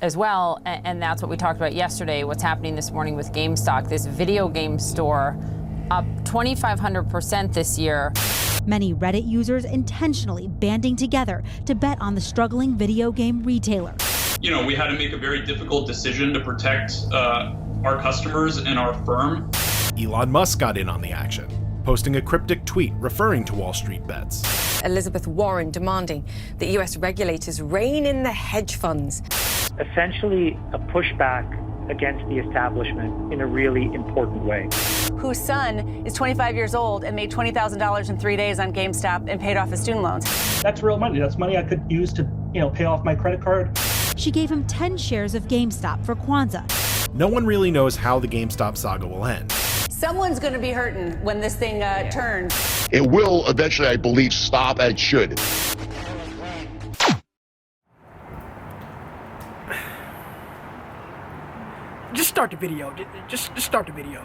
as well, and that's what we talked about yesterday, what's happening this morning with GameStop, this video game store, up 2,500% this year. Many Reddit users intentionally banding together to bet on the struggling video game retailer. You know, we had to make a very difficult decision to protect our customers and our firm. Elon Musk got in on the action, posting a cryptic tweet referring to Wall Street bets. Elizabeth Warren demanding that US regulators rein in the hedge funds. Essentially a pushback against the establishment in a really important way. Whose son is 25 years old and made $20,000 in 3 days on GameStop and paid off his student loans. That's real money. That's money I could use to, pay off my credit card. She gave him 10 shares of GameStop for Kwanzaa. No one really knows how the GameStop saga will end. Someone's going to be hurting when this thing turns. It will eventually, I believe, stop, and it should. Just start the video. Just start the video.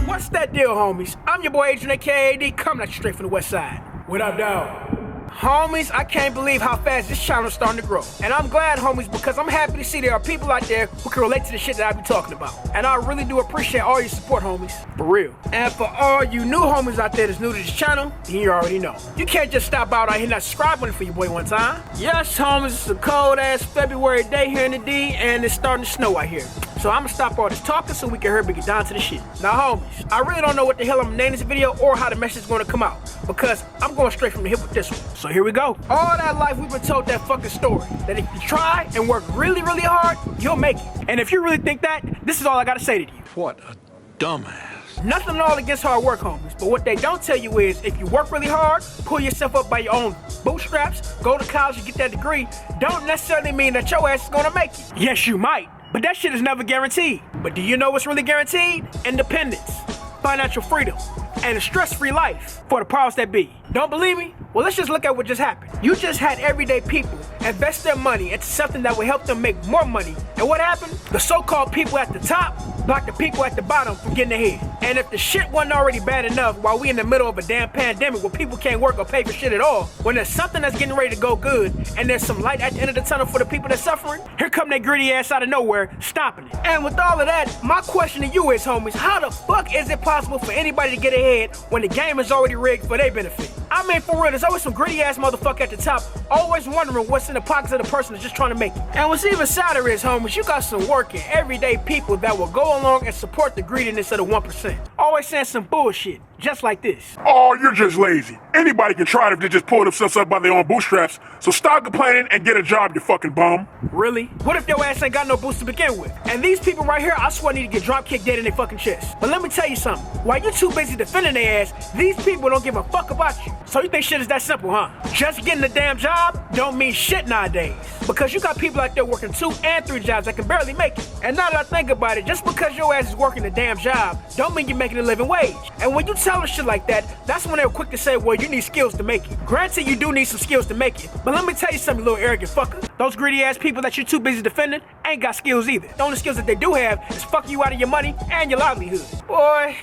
What's that deal, homies? I'm your boy Agent AKAD, coming at you straight from the Westside. What up, dog? Homies, I can't believe how fast this channel is starting to grow. And I'm glad, homies, because I'm happy to see there are people out there who can relate to the shit that I be talking about. And I really do appreciate all your support, homies. For real. And for all you new homies out there that's new to this channel, then you already know. You can't just stop out here not subscribing for your boy one time. Yes, homies, it's a cold-ass February day here in the D, and it's starting to snow out here. So I'm gonna stop all this talking so we can hurry get down to the shit. Now, homies, I really don't know what the hell I'm gonna name this video or how the message is gonna come out, because I'm going straight from the hip with this one. So here we go. All that life we've been told that fucking story, that if you try and work really, really hard, you'll make it. And if you really think that, this is all I gotta say to you. What a dumbass. Nothing at all against hard work, homies, but what they don't tell you is if you work really hard, pull yourself up by your own bootstraps, go to college and get that degree, don't necessarily mean that your ass is gonna make it. Yes, you might, but that shit is never guaranteed. But do you know what's really guaranteed? Independence, financial freedom, and a stress-free life for the powers that be. Don't believe me? Well, let's just look at what just happened. You just had everyday people invest their money into something that will help them make more money. And what happened? The so-called people at the top blocked the people at the bottom from getting ahead. And if the shit wasn't already bad enough while we in the middle of a damn pandemic where people can't work or pay for shit at all, when there's something that's getting ready to go good and there's some light at the end of the tunnel for the people that's suffering, here come that greedy ass out of nowhere stopping it. And with all of that, my question to you is, homies, how the fuck is it possible for anybody to get ahead when the game is already rigged for their benefit? I mean, for real, there's always some greedy ass motherfucker at the top, always wondering what's in the pockets of the person that's just trying to make it. And what's even sadder is, homies, you got some working, everyday people that will go along and support the greediness of the 1%. Always saying some bullshit, just like this. Oh, you're just lazy. Anybody can try it if they just pull themselves up by their own bootstraps. So stop complaining and get a job, you fucking bum. Really? What if your ass ain't got no boost to begin with? And these people right here, I swear need to get drop kicked dead in their fucking chest. But let me tell you something. While you too busy defending their ass, these people don't give a fuck about you. So you think shit is that simple, huh? Just getting a damn job don't mean shit nowadays. Because you got people out there working 2 and 3 jobs that can barely make it. And now that I think about it, just because your ass is working a damn job don't mean you're making a living wage. And when you tell them shit like that, that's when they're quick to say, well, you need skills to make it. Granted, you do need some skills to make it. But let me tell you something, you little arrogant fucker. Those greedy ass people that you're too busy defending ain't got skills either. The only skills that they do have is fuck you out of your money and your livelihood. Boy,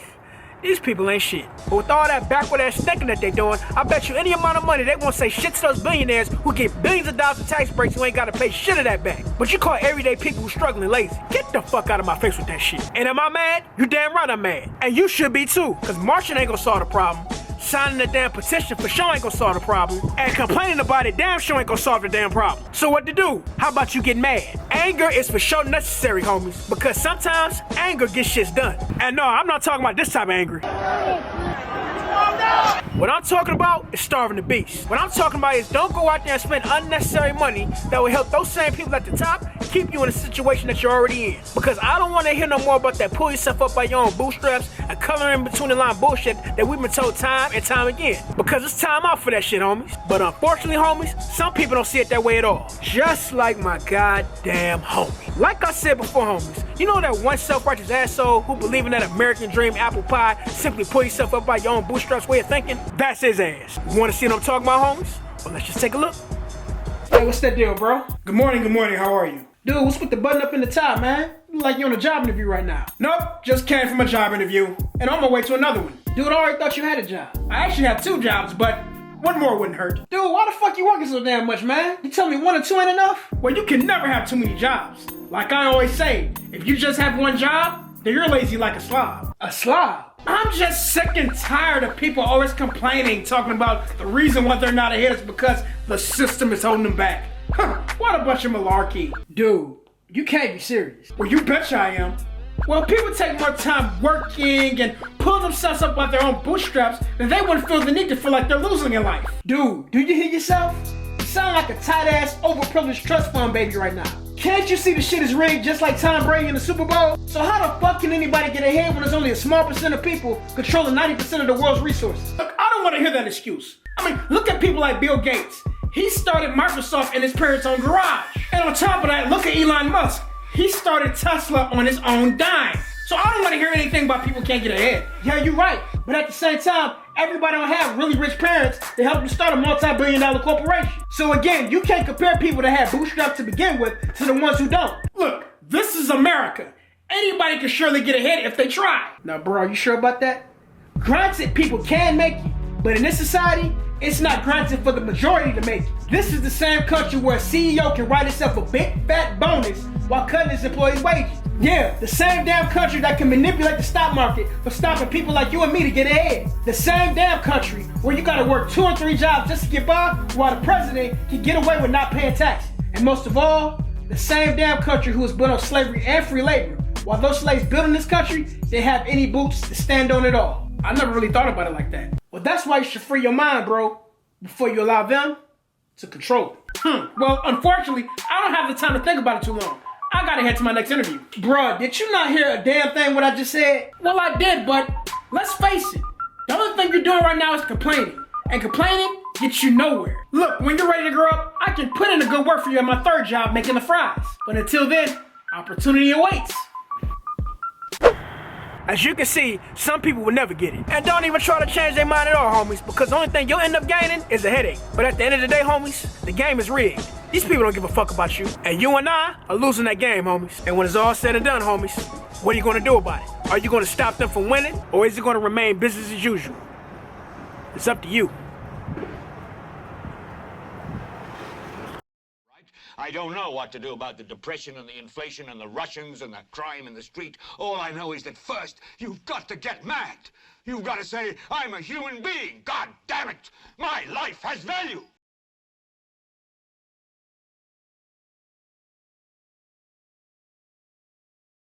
these people ain't shit. But with all that backward ass thinking that they doing, I bet you any amount of money they won't say shit to those billionaires who get billions of dollars in tax breaks who ain't gotta pay shit of that back. But you call everyday people who struggling lazy. Get the fuck out of my face with that shit. And am I mad? You damn right I'm mad. And you should be too, cause marching ain't gonna solve the problem. Signing a damn petition for sure ain't gonna solve the problem. And complaining about it damn sure ain't gonna solve the damn problem. So what to do? How about you get mad? Anger is for sure necessary, homies, because sometimes anger gets shit done. And no, I'm not talking about this type of angry. What I'm talking about is starving the beast. What I'm talking about is don't go out there and spend unnecessary money that will help those same people at the top keep you in a situation that you're already in. Because I don't want to hear no more about that pull yourself up by your own bootstraps and color in between the line bullshit that we've been told time and time again. Because it's time out for that shit, homies. But unfortunately, homies, some people don't see it that way at all. Just like my goddamn homie. Like I said before, homies, you know that one self-righteous asshole who believe in that American dream apple pie, simply pull yourself up by your own bootstraps way of thinking? That's his ass. You want to see what I'm talking about, homies? Well, let's just take a look. Hey, what's that deal, bro? Good morning, how are you? Dude, what's with the button up in the top, man? Like you're on a job interview right now. Nope, just came from a job interview, and on my way to another one. Dude, I already thought you had a job. I actually have 2 jobs, but one more wouldn't hurt. Dude, why the fuck you working so damn much, man? You tell me 1 or 2 ain't enough? Well, you can never have too many jobs. Like I always say, if you just have 1 job, then you're lazy like a slob. A slob? I'm just sick and tired of people always complaining, talking about the reason why they're not ahead is because the system is holding them back. Huh, what a bunch of malarkey. Dude, you can't be serious. Well, you betcha I am. Well, people take more time working and pull themselves up by their own bootstraps, then they wouldn't feel the need to feel like they're losing in life. Dude, do you hear yourself? You sound like a tight-ass, overprivileged trust fund baby right now. Can't you see the shit is rigged just like Tom Brady in the Super Bowl? So how the fuck can anybody get ahead when there's only a small percent of people controlling 90% of the world's resources? Look, I don't want to hear that excuse. I mean, look at people like Bill Gates. He started Microsoft in his parents' own garage. And on top of that, look at Elon Musk. He started Tesla on his own dime. So I don't want to hear anything about people can't get ahead. Yeah, you're right. But at the same time, everybody don't have really rich parents to help them start a multi-billion-dollar corporation. So again, you can't compare people that have bootstraps to begin with to the ones who don't. Look, this is America. Anybody can surely get ahead if they try. Now, bro, are you sure about that? Granted, people can make it, but in this society, it's not granted for the majority to make it. This is the same country where a CEO can write himself a big fat bonus while cutting his employees' wages. Yeah, the same damn country that can manipulate the stock market for stopping people like you and me to get ahead. The same damn country where you gotta work 2 or 3 jobs just to get by while the president can get away with not paying taxes. And most of all, the same damn country who was built on slavery and free labor. While those slaves built in this country, they have any boots to stand on at all. I never really thought about it like that. Well, that's why you should free your mind, bro, before you allow them to control it. Well, unfortunately, I don't have the time to think about it too long. I gotta head to my next interview. Bruh, did you not hear a damn thing what I just said? Well, I did, but let's face it. The only thing you're doing right now is complaining. And complaining gets you nowhere. Look, when you're ready to grow up, I can put in a good word for you at my 3rd job making the fries. But until then, opportunity awaits. As you can see, some people will never get it. And don't even try to change their mind at all, homies, because the only thing you'll end up gaining is a headache. But at the end of the day, homies, the game is rigged. These people don't give a fuck about you. And you and I are losing that game, homies. And when it's all said and done, homies, what are you gonna do about it? Are you gonna stop them from winning, or is it gonna remain business as usual? It's up to you. I don't know what to do about the depression and the inflation and the Russians and the crime in the street. All I know is that first, you've got to get mad. You've got to say, I'm a human being. God damn it. My life has value.